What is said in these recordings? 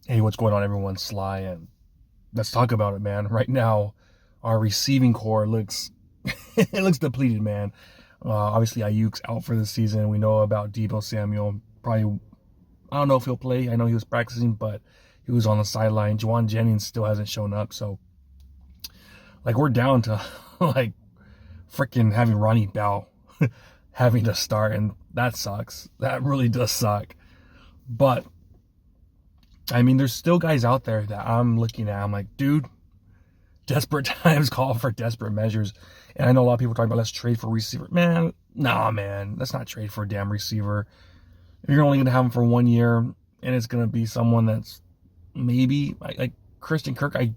Hey, what's going on, everyone? Sly, and let's talk about it, man. Right now, our receiving core looks it looks depleted, man. Obviously, Ayuk's out for the season. We know about Debo Samuel. Probably, I don't know if he'll play. I know he was practicing, but he was on the sideline. Juwan Jennings still hasn't shown up, so like we're down to like freaking having Ronnie Bell having to start, and that sucks. That really does suck. But I mean, there's still guys out there that I'm looking at. I'm like, dude, desperate times call for desperate measures. And I know a lot of people talking about let's trade for receiver. Man, nah, man. Let's not trade for a damn receiver. If you're only going to have him for 1 year, and it's going to be someone that's maybe like Christian Kirk, I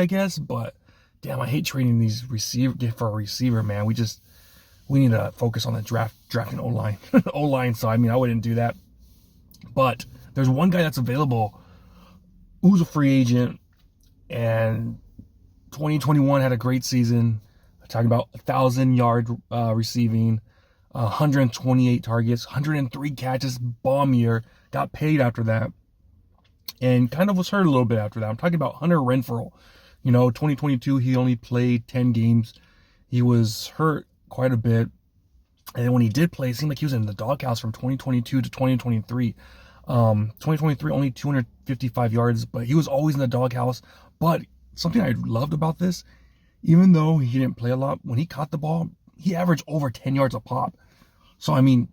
guess. But damn, I hate trading these receiver for a receiver, man. We need to focus on the drafting O-line. O-line, so I mean, I wouldn't do that. But there's one guy that's available who's a free agent, and 2021 had a great season. I'm talking about 1,000-yard receiving, 128 targets, 103 catches, bomb year. Got paid after that, and kind of was hurt a little bit after that. I'm talking about Hunter Renfrow. 2022 he only played 10 games. He was hurt quite a bit, and when he did play, it seemed like he was in the doghouse from 2022 to 2023. 2023 only 255 yards, but he was always in the doghouse. But something I loved about this, even though he didn't play a lot, when he caught the ball, he averaged over 10 yards a pop. So I mean,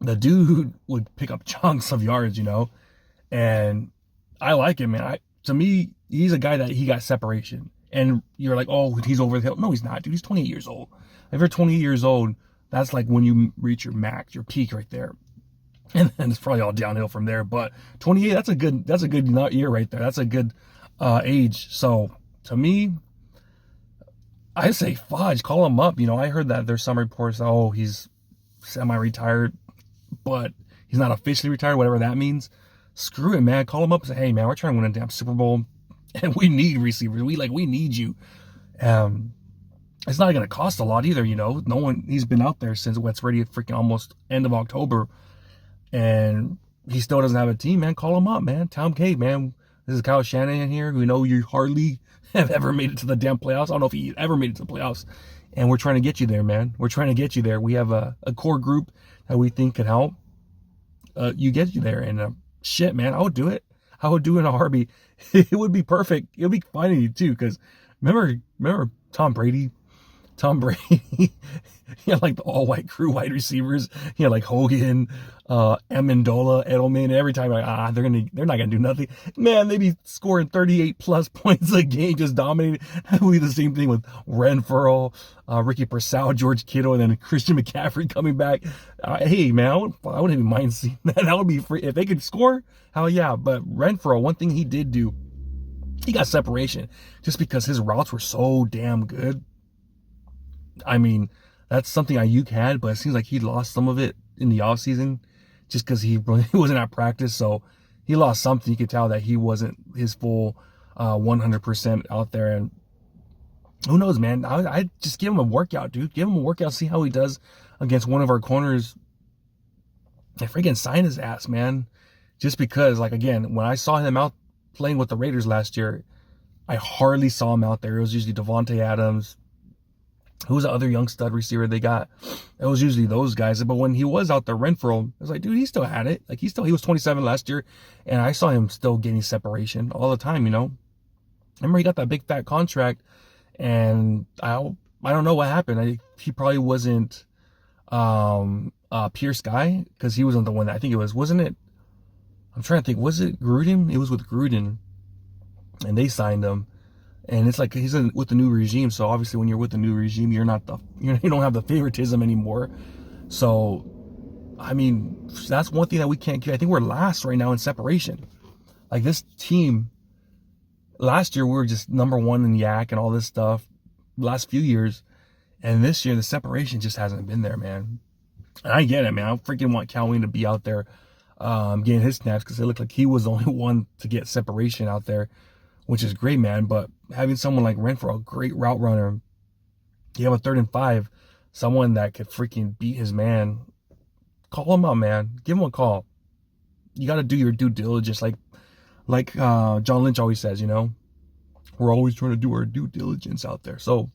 the dude would pick up chunks of yards, and I like him, man. To me, he's a guy that he got separation. And you're like, oh, he's over the hill. No, he's not, dude. He's 28 years old. If you're 28 years old, that's like when you reach your max, your peak right there. And then it's probably all downhill from there. But 28, that's a good year right there. That's a good age. So to me, I say fudge, call him up. I heard that there's some reports, oh, he's semi-retired, but he's not officially retired, whatever that means. Screw it, man. Call him up and say, hey, man, we're trying to win a damn Super Bowl, and we need receivers. We need you. It's not going to cost a lot either, No one, he's been out there since what's ready freaking almost end of October, and he still doesn't have a team, man. Call him up, man. Tell him, hey, man, this is Kyle Shanahan here. We know you hardly have ever made it to the damn playoffs. I don't know if he ever made it to the playoffs, and we're trying to get you there, man. We're trying to get you there. We have a core group that we think could help you get you there, and shit, man, I would do it. I would do it in a heartbeat. It would be perfect. It would be funny too, because remember Tom Brady? He had like the all-white crew wide receivers. He had like Hogan, Amendola, Edelman. Every time they're not gonna do nothing. Man, they be scoring 38 plus points a game, just dominating. That would be the same thing with Renfrow, Ricky Purcell, George Kittle, and then Christian McCaffrey coming back. Hey, man, I wouldn't even mind seeing that. That would be free if they could score. Hell yeah! But Renfrow, one thing he did do, he got separation just because his routes were so damn good. I mean, that's something Ayuk had, but it seems like he lost some of it in the offseason just because he wasn't at practice. So he lost something. You could tell that he wasn't his full 100% out there. And who knows, man? I just give him a workout, dude. Give him a workout, see how he does against one of our corners. I freaking sign his ass, man. Just because, like, again, when I saw him out playing with the Raiders last year, I hardly saw him out there. It was usually Devontae Adams. Who's the other young stud receiver they got? It was usually those guys. But when he was out there, Renfrow, I was like, dude, he still had it. Like, he was 27 last year, and I saw him still getting separation all the time, Remember, he got that big fat contract, and I don't know what happened. He probably wasn't Pierce guy, because he wasn't the one that I think it wasn't it? I'm trying to think. Was it Gruden? It was with Gruden, and they signed him. And it's like he's with the new regime, so obviously when you're with the new regime, you don't have the favoritism anymore. So, I mean, that's one thing that we can't get. I think we're last right now in separation. Like this team, last year we were just number one in yak and all this stuff. Last few years, and this year the separation just hasn't been there, man. And I get it, man. I freaking want Calvin to be out there, getting his snaps because it looked like he was the only one to get separation out there, which is great, man. But having someone like Renfrow, a great route runner, you have a 3rd and 5, someone that could freaking beat his man, call him up, man. Give him a call. You got to do your due diligence. Like like John Lynch always says, we're always trying to do our due diligence out there. So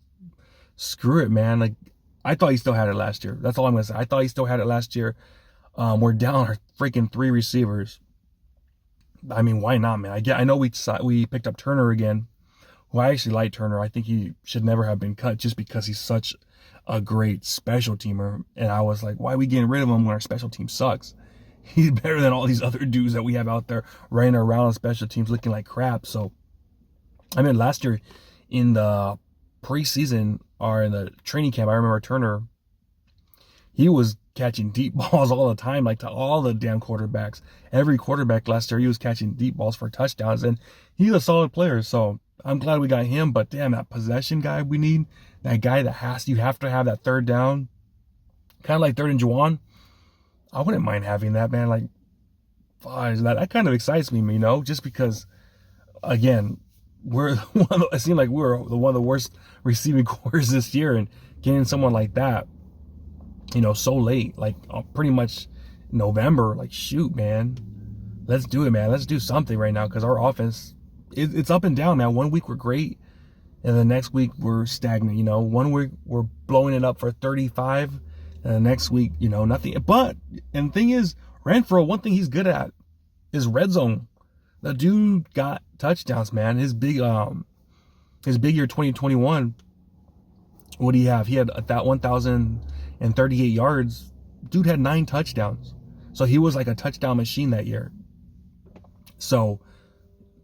screw it, man. Like, I thought he still had it last year. That's all I'm gonna say. I thought he still had it last year. We're down our freaking 3 receivers. I mean, why not, man? I know we picked up Turner again. Well, I actually like Turner. I think he should never have been cut just because he's such a great special teamer. And I was like, why are we getting rid of him when our special team sucks? He's better than all these other dudes that we have out there running around on special teams looking like crap. So, I mean, last year in the preseason or in the training camp, I remember Turner, he was catching deep balls all the time, like to all the damn quarterbacks. Every quarterback last year, he was catching deep balls for touchdowns, and he's a solid player. So I'm glad we got him. But damn, that possession guy we need, that guy that you have to have that third down, kind of like third and Juwan. I wouldn't mind having that, man. Like, that kind of excites me, just because, again, it seemed like we're one of the worst receiving cores this year, and getting someone like that, so late, like pretty much November, like, shoot, man, let's do it, man. Let's do something right now, because our offense, it's up and down, man. One week we're great, and the next week we're stagnant. 1 week we're blowing it up for 35, and the next week, nothing. And the thing is, Renfrow, one thing he's good at is red zone. The dude got touchdowns, man. His big year 2021. What do you have? He had that 1,038 yards. Dude had 9 touchdowns. So he was like a touchdown machine that year. So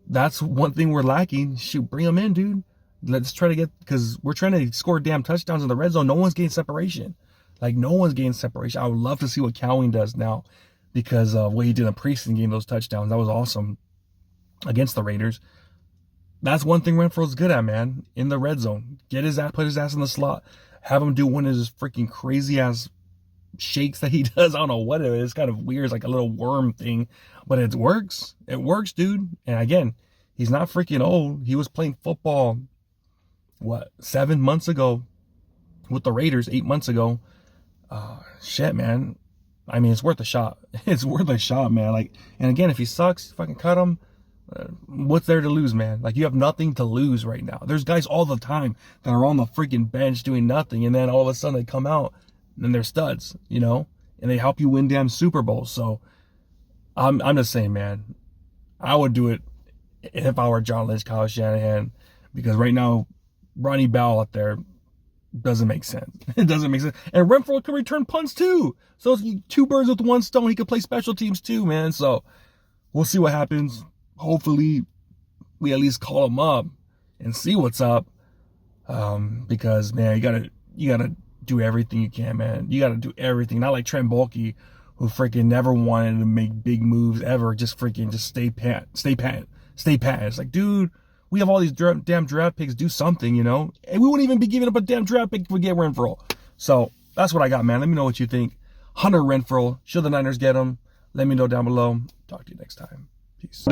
that's one thing we're lacking. Shoot, bring him in, dude. Let's try to because we're trying to score damn touchdowns in the red zone. No one's getting separation. Like, no one's getting separation. I would love to see what Cowing does now, because of what he did in the preseason game, those touchdowns. That was awesome against the Raiders. That's one thing Renfrow's good at, man. In the red zone. Put his ass in the slot. Have him do one of his freaking crazy ass shakes that he does. I don't know what it is. It's kind of weird. It's like a little worm thing. But it works. It works, dude. And again, he's not freaking old. He was playing football, 7 months ago with the Raiders, 8 months ago. Shit, man. I mean, it's worth a shot. It's worth a shot, man. Like, and again, if he sucks, fucking cut him. What's there to lose, man? Like, you have nothing to lose right now. There's guys all the time that are on the freaking bench doing nothing, and then all of a sudden they come out and they're studs, and they help you win damn Super Bowls. So I'm just saying, man, I would do it if I were John Lynch, Kyle Shanahan, because right now Ronnie Bell out there doesn't make sense. It doesn't make sense. And Renfrow can return punts too. So it's 2 birds with 1 stone. He could play special teams too, man. So we'll see what happens. Hopefully we at least call him up and see what's up. Because, man, you gotta do everything you can, man. You gotta do everything. Not like Trent Baalke, who freaking never wanted to make big moves ever. Just stay pat. It's like, dude, we have all these damn draft picks. Do something, And we wouldn't even be giving up a damn draft pick if we get Renfrow. So that's what I got, man. Let me know what you think. Hunter Renfrow, should the Niners get him? Let me know down below. Talk to you next time. Peace.